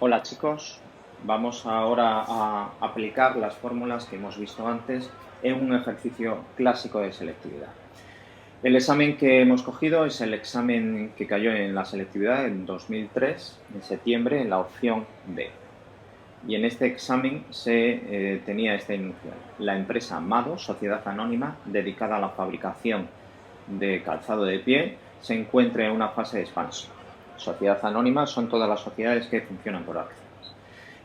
Hola chicos, vamos ahora a aplicar las fórmulas que hemos visto antes en un ejercicio clásico de selectividad. El examen que hemos cogido es el examen que cayó en la selectividad en 2003, en septiembre, en la opción B. Y en este examen se tenía este enunciado. La empresa Mado, sociedad anónima dedicada a la fabricación de calzado de pie, se encuentra en una fase de expansión. Sociedad anónima son todas las sociedades que funcionan por acciones.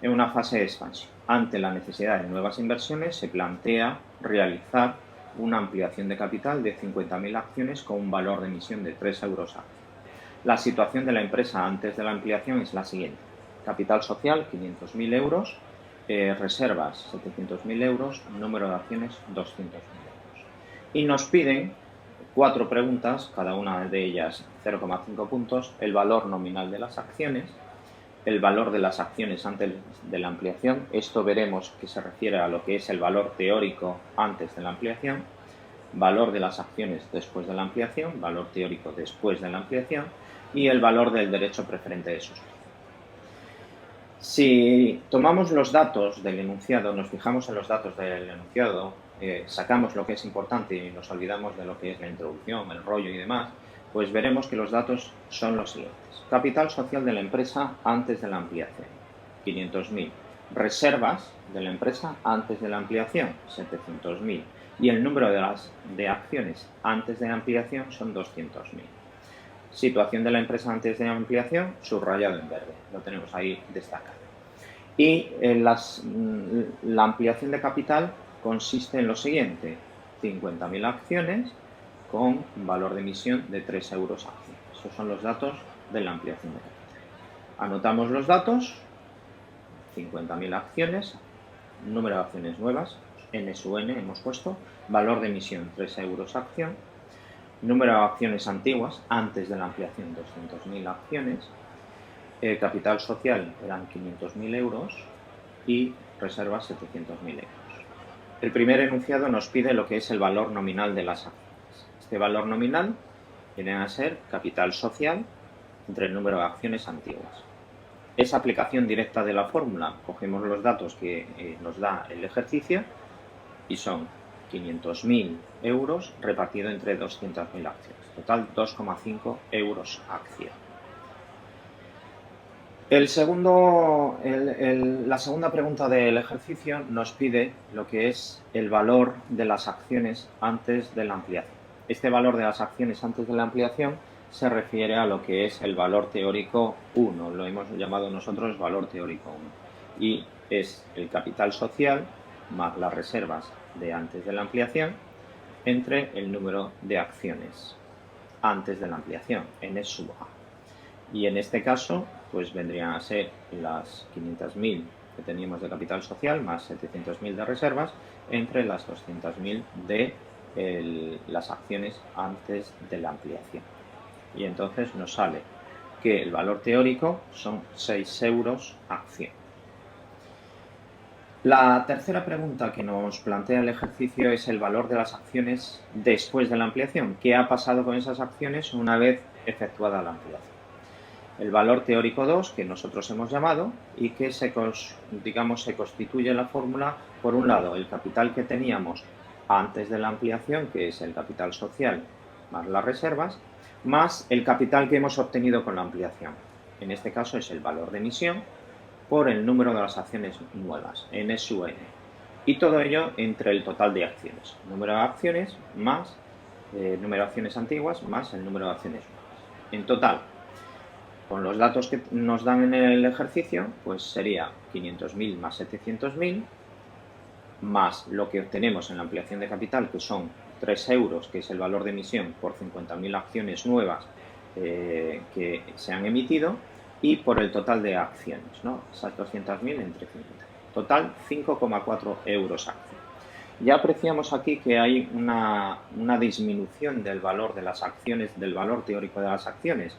En una fase de expansión. Ante la necesidad de nuevas inversiones, se plantea realizar una ampliación de capital de 50.000 acciones con un valor de emisión de 3 euros acción. La situación de la empresa antes de la ampliación es la siguiente. Capital social, 500.000 euros. Reservas, 700.000 euros. Número de acciones, 200.000 euros. Y nos piden 4 preguntas, cada una de ellas 0,5 puntos, el valor nominal de las acciones, el valor de las acciones antes de la ampliación, esto veremos que se refiere a lo que es el valor teórico antes de la ampliación, valor de las acciones después de la ampliación, valor teórico después de la ampliación y el valor del derecho preferente de suscripción. Si tomamos los datos del enunciado, nos fijamos en los datos del enunciado, sacamos lo que es importante y nos olvidamos de lo que es la introducción, el rollo y demás, pues veremos que los datos son los siguientes. Capital social de la empresa antes de la ampliación, 500.000. Reservas de la empresa antes de la ampliación, 700.000. Y el número de acciones antes de la ampliación son 200.000. Situación de la empresa antes de la ampliación, subrayado en verde, lo tenemos ahí destacado. Y la ampliación de capital consiste en lo siguiente, 50.000 acciones con valor de emisión de 3 euros acción. Esos son los datos de la ampliación de capital. Anotamos los datos, 50.000 acciones, número de acciones nuevas, N sub N hemos puesto, valor de emisión 3 euros acción, número de acciones antiguas, antes de la ampliación 200.000 acciones, capital social eran 500.000 euros y reservas 700.000 euros. El primer enunciado nos pide lo que es el valor nominal de las acciones. Este valor nominal viene a ser capital social entre el número de acciones antiguas. Es aplicación directa de la fórmula. Cogemos los datos que nos da el ejercicio y son 500.000 euros repartido entre 200.000 acciones. Total 2,5 euros acción. La segunda pregunta del ejercicio nos pide lo que es el valor de las acciones antes de la ampliación. Este valor de las acciones antes de la ampliación se refiere a lo que es el valor teórico 1, lo hemos llamado nosotros valor teórico 1, y es el capital social más las reservas de antes de la ampliación entre el número de acciones antes de la ampliación, N sub A. Y en este caso, pues vendrían a ser las 500.000 que teníamos de capital social más 700.000 de reservas entre las 200.000 de las acciones antes de la ampliación. Y entonces nos sale que el valor teórico son 6 euros acción. La tercera pregunta que nos plantea el ejercicio es el valor de las acciones después de la ampliación. ¿Qué ha pasado con esas acciones una vez efectuada la ampliación? El valor teórico 2, que nosotros hemos llamado, y que se constituye la fórmula, por un lado, el capital que teníamos antes de la ampliación, que es el capital social más las reservas, más el capital que hemos obtenido con la ampliación. En este caso es el valor de emisión por el número de las acciones nuevas, N sub N. Y todo ello entre el total de acciones. Número de acciones más número de acciones antiguas más el número de acciones nuevas. En total, con los datos que nos dan en el ejercicio, pues sería 500.000 más 700.000, más lo que obtenemos en la ampliación de capital, que son 3 euros, que es el valor de emisión por 50.000 acciones nuevas que se han emitido, y por el total de acciones, ¿no? Esas 200.000 entre 50. Total, 5,4 euros acción. Ya apreciamos aquí que hay una disminución del valor de las acciones, del valor teórico de las acciones.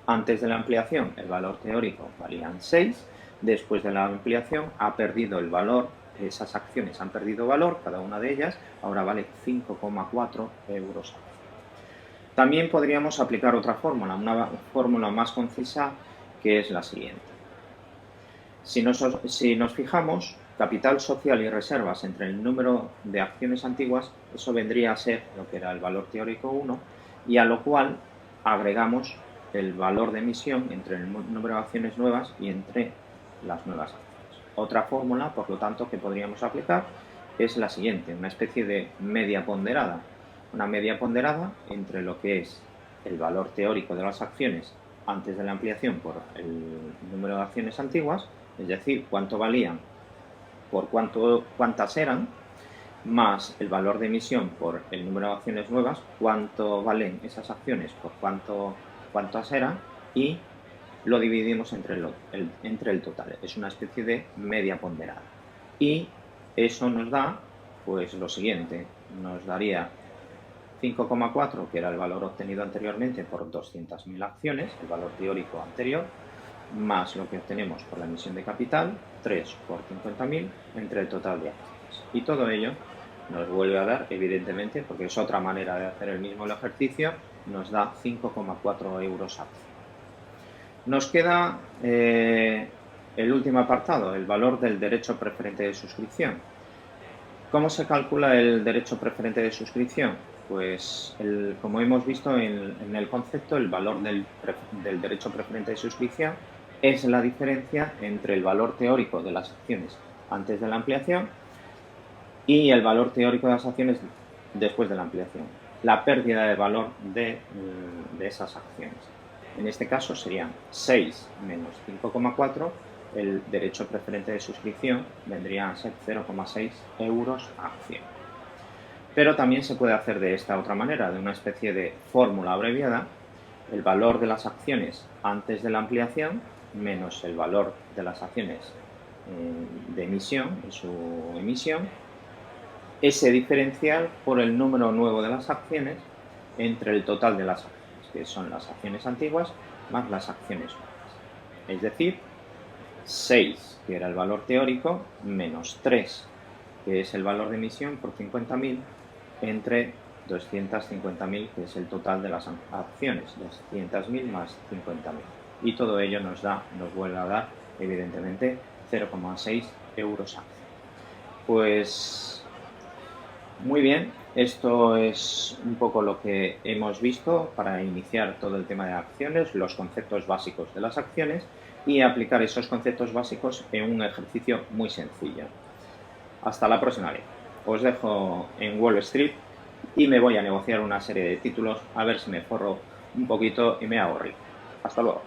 Antes de la ampliación, el valor teórico valían 6, después de la ampliación ha perdido el valor, esas acciones han perdido valor, cada una de ellas, ahora vale 5,4 euros. También podríamos aplicar otra fórmula, una fórmula más concisa, que es la siguiente. Si nos fijamos, capital social y reservas entre el número de acciones antiguas, eso vendría a ser lo que era el valor teórico 1, y a lo cual agregamos el valor de emisión entre el número de acciones nuevas y entre las nuevas acciones. Otra fórmula, por lo tanto, que podríamos aplicar es la siguiente, una especie de media ponderada. Una media ponderada entre lo que es el valor teórico de las acciones antes de la ampliación por el número de acciones antiguas, es decir, cuánto valían por cuántas eran, más el valor de emisión por el número de acciones nuevas, cuánto valen esas acciones por cuántas eran, y lo dividimos entre el total. Es una especie de media ponderada. Y eso nos da, pues lo siguiente, nos daría 5,4, que era el valor obtenido anteriormente por 200.000 acciones, el valor teórico anterior, más lo que obtenemos por la emisión de capital, 3 por 50.000, entre el total de acciones. Y todo ello nos vuelve a dar, evidentemente, porque es otra manera de hacer el mismo ejercicio, nos da 5,4 euros acción. Nos queda el último apartado, el valor del derecho preferente de suscripción. ¿Cómo se calcula el derecho preferente de suscripción? Pues, como hemos visto en el concepto, el valor del derecho preferente de suscripción es la diferencia entre el valor teórico de las acciones antes de la ampliación y el valor teórico de las acciones después de la ampliación. La pérdida de valor de esas acciones. En este caso serían 6 menos 5,4, el derecho preferente de suscripción vendría a ser 0,6 euros a acción. Pero también se puede hacer de esta otra manera, de una especie de fórmula abreviada, el valor de las acciones antes de la ampliación menos el valor de las acciones de emisión, en su emisión, ese diferencial por el número nuevo de las acciones entre el total de las acciones, que son las acciones antiguas más las acciones nuevas. Es decir, 6, que era el valor teórico, menos 3, que es el valor de emisión por 50.000, entre 250.000, que es el total de las acciones, 200.000 más 50.000. Y todo ello nos vuelve a dar, evidentemente, 0,6 euros acción. Pues muy bien, esto es un poco lo que hemos visto para iniciar todo el tema de acciones, los conceptos básicos de las acciones y aplicar esos conceptos básicos en un ejercicio muy sencillo. Hasta la próxima vez. Os dejo en Wall Street y me voy a negociar una serie de títulos a ver si me forro un poquito y me hago rico. Hasta luego.